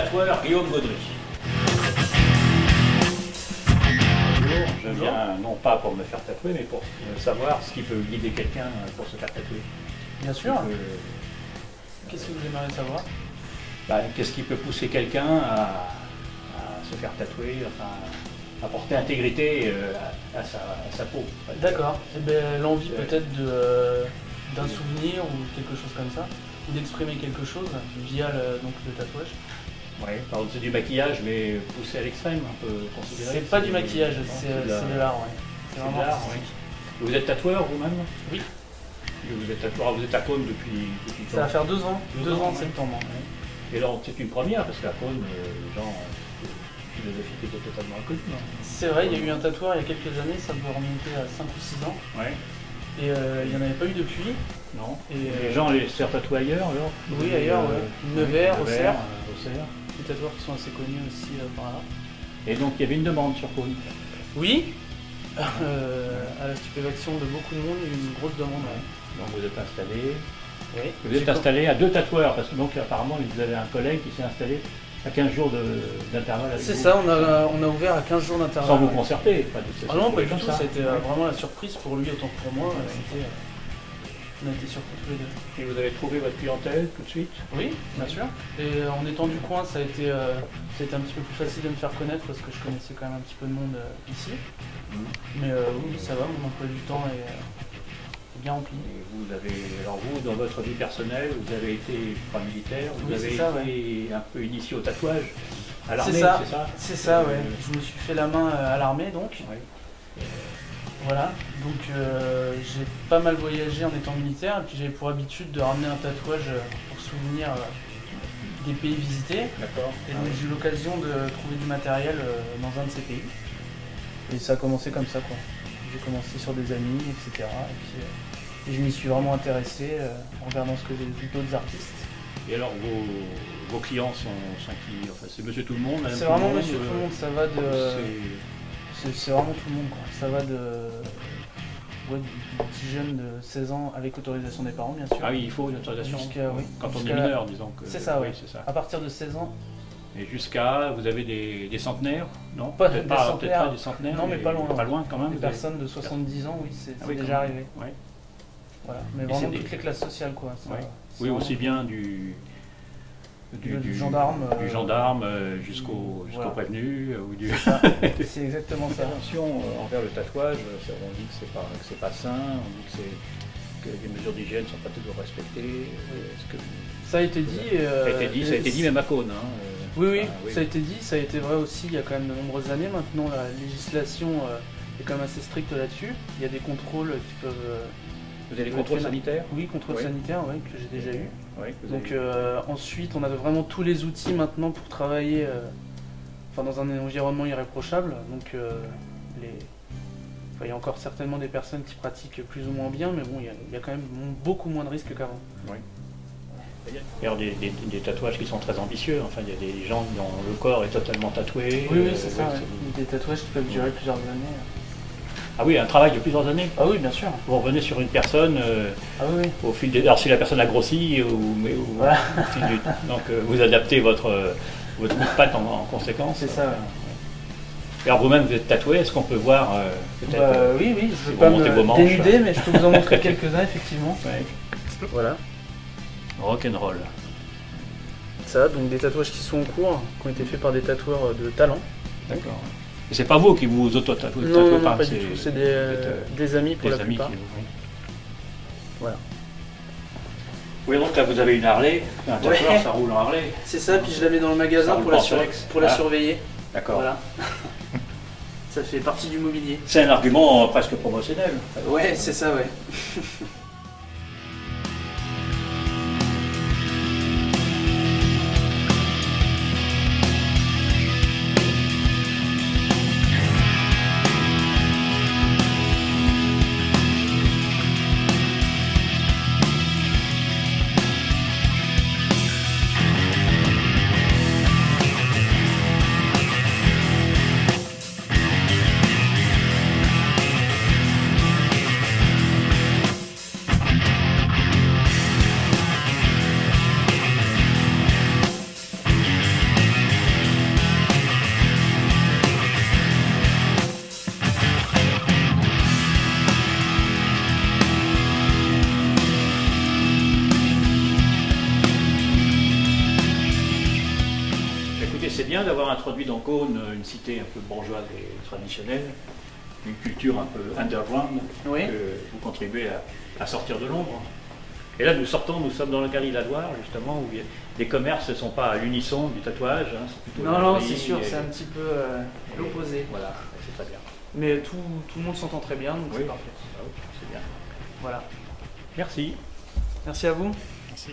tatoueur Guillaume Gaudry. Je viens non pas pour me faire tatouer, mais pour savoir ce qui peut guider quelqu'un pour se faire tatouer. Bien sûr. Qu'est-ce que vous aimeriez savoir? Qu'est-ce qui peut pousser quelqu'un à se faire tatouer, enfin, à porter intégrité à sa peau. D'accord. Eh ben, l'envie peut-être d'un souvenir ou quelque chose comme ça, ou d'exprimer quelque chose via donc le tatouage. Oui, c'est du maquillage, mais poussé à l'extrême, un peu considéré. C'est pas du maquillage, c'est de l'art, ouais. C'est vraiment artistique. Vous êtes tatoueur vous-même? Oui. Vous êtes tatoueur, vous êtes à Cône depuis ça va faire 2 ans, 2 ans en septembre. Ouais. Et là, c'est une première, parce qu'à Cône, les gens, la philosophie était totalement inconnue. C'est vrai, il y a eu un tatoueur il y a quelques années, ça doit remonter à 5 ou 6 ans. Ouais. Et il n'y en avait pas eu depuis. Non. Et les gens les se tatouent ailleurs alors? Oui, ailleurs, ouais. Nevers, Auxerre. Des tatoueurs qui sont assez connus aussi par là. Et donc il y avait une demande sur Cône? Oui. À la stupéfaction de beaucoup de monde, il y a eu une grosse demande. Ouais. Donc vous êtes installé. Oui. Vous êtes installé à 2 tatoueurs, parce que donc apparemment vous avez un collègue qui s'est installé à 15 jours d'intervalle avec vous. C'est ça, on a ouvert à 15 jours d'intervalle. Sans vous concerter? Ah non, pas du tout, ça a été vraiment la surprise pour lui autant que pour moi. On a été surpris tous les deux. Et vous avez trouvé votre clientèle tout de suite? Oui, bien sûr. Et en étant du coin, ça a été un petit peu plus facile de me faire connaître parce que je connaissais quand même un petit peu de monde ici. Mais oui, ça va, mon emploi du temps est bien rempli. Et vous, dans votre vie personnelle, vous avez été militaire, vous avez été un peu initié au tatouage à l'armée, c'est ça? C'est ça, ouais. Je me suis fait la main à l'armée donc. Oui. Voilà, donc j'ai pas mal voyagé en étant militaire et puis j'avais pour habitude de ramener un tatouage pour souvenir des pays visités. D'accord. Et donc j'ai eu l'occasion de trouver du matériel dans un de ces pays. Et ça a commencé comme ça, quoi. J'ai commencé sur des amis, etc. Et puis je m'y suis vraiment intéressé en regardant ce que faisaient d'autres artistes. Et alors vos clients sont qui? Enfin, c'est monsieur tout le monde? C'est vraiment monsieur tout le monde, ça va de... C'est vraiment tout le monde, quoi. Ça va du petit jeune de 16 ans avec autorisation des parents, bien sûr. Ah oui, il faut une autorisation quand on est mineur, disons que... C'est ça, oui. À partir de 16 ans. Et jusqu'à, vous avez des centenaires? Non, peut-être pas des centenaires. Non, mais pas loin. Pas loin quand même. Des personnes de 70 ans, oui, c'est déjà arrivé. Ouais. Voilà. Mais vraiment toutes les classes sociales, quoi. Oui, aussi bien du gendarme jusqu'au prévenu. C'est exactement ça. Attention envers le tatouage, on dit que c'est pas sain, on dit que les mesures d'hygiène ne sont pas toujours respectées. Ça a été dit. Ça a été dit même à Cône. Oui, ça a été dit, ça a été vrai aussi il y a quand même de nombreuses années. Maintenant, la législation est quand même assez stricte là-dessus. Il y a des contrôles qui peuvent... Vous avez les contrôles sanitaires? Oui, contrôles sanitaires, que j'ai déjà eu. Donc ensuite, on a vraiment tous les outils maintenant pour travailler dans un environnement irréprochable. Donc il y a encore certainement des personnes qui pratiquent plus ou moins bien, mais bon, il y a quand même beaucoup moins de risques qu'avant. Oui. Il y a des tatouages qui sont très ambitieux. Enfin, il y a des gens dont le corps est totalement tatoué. Oui, c'est ça. Des tatouages qui peuvent durer plusieurs années. Ah oui, un travail de plusieurs années? Ah oui, bien sûr. Vous revenez sur une personne au fil des... Alors si la personne a grossi, voilà. Au fil du... Donc vous adaptez votre coup de patte en conséquence. C'est ça, Et alors vous-même, vous êtes tatoué, est-ce qu'on peut voir peut-être oui, je ne vais pas me dénuder, mais je peux vous en montrer quelques-uns, effectivement. Voilà. Rock'n'roll. Ça, donc des tatouages qui sont en cours, qui ont été faits par des tatoueurs de talent. D'accord. Et c'est pas vous qui vous auto-tatouez? Non, pas du tout, c'est des amis pour la plupart. Voilà. Oui, donc là vous avez une Harley, un tatoueur, ça roule en Harley. C'est ça, puis je la mets dans le magasin pour la surveiller. D'accord. Voilà. Ça fait partie du mobilier. C'est un argument presque promotionnel. Ouais, c'est ça, ouais. Écoutez, c'est bien d'avoir introduit dans Cône une cité un peu bourgeoise et traditionnelle, une culture un peu underground, Oui. que vous contribuez à sortir de l'ombre. Et là, nous sommes dans le Galerie de la Loire, justement, où les commerces ne sont pas à l'unisson du tatouage. Hein, non, c'est sûr, c'est un petit peu l'opposé. Voilà, c'est très bien. Mais tout le monde s'entend très bien, donc oui, c'est parfait. Ah oui, c'est bien. Voilà. Merci. Merci à vous. Merci.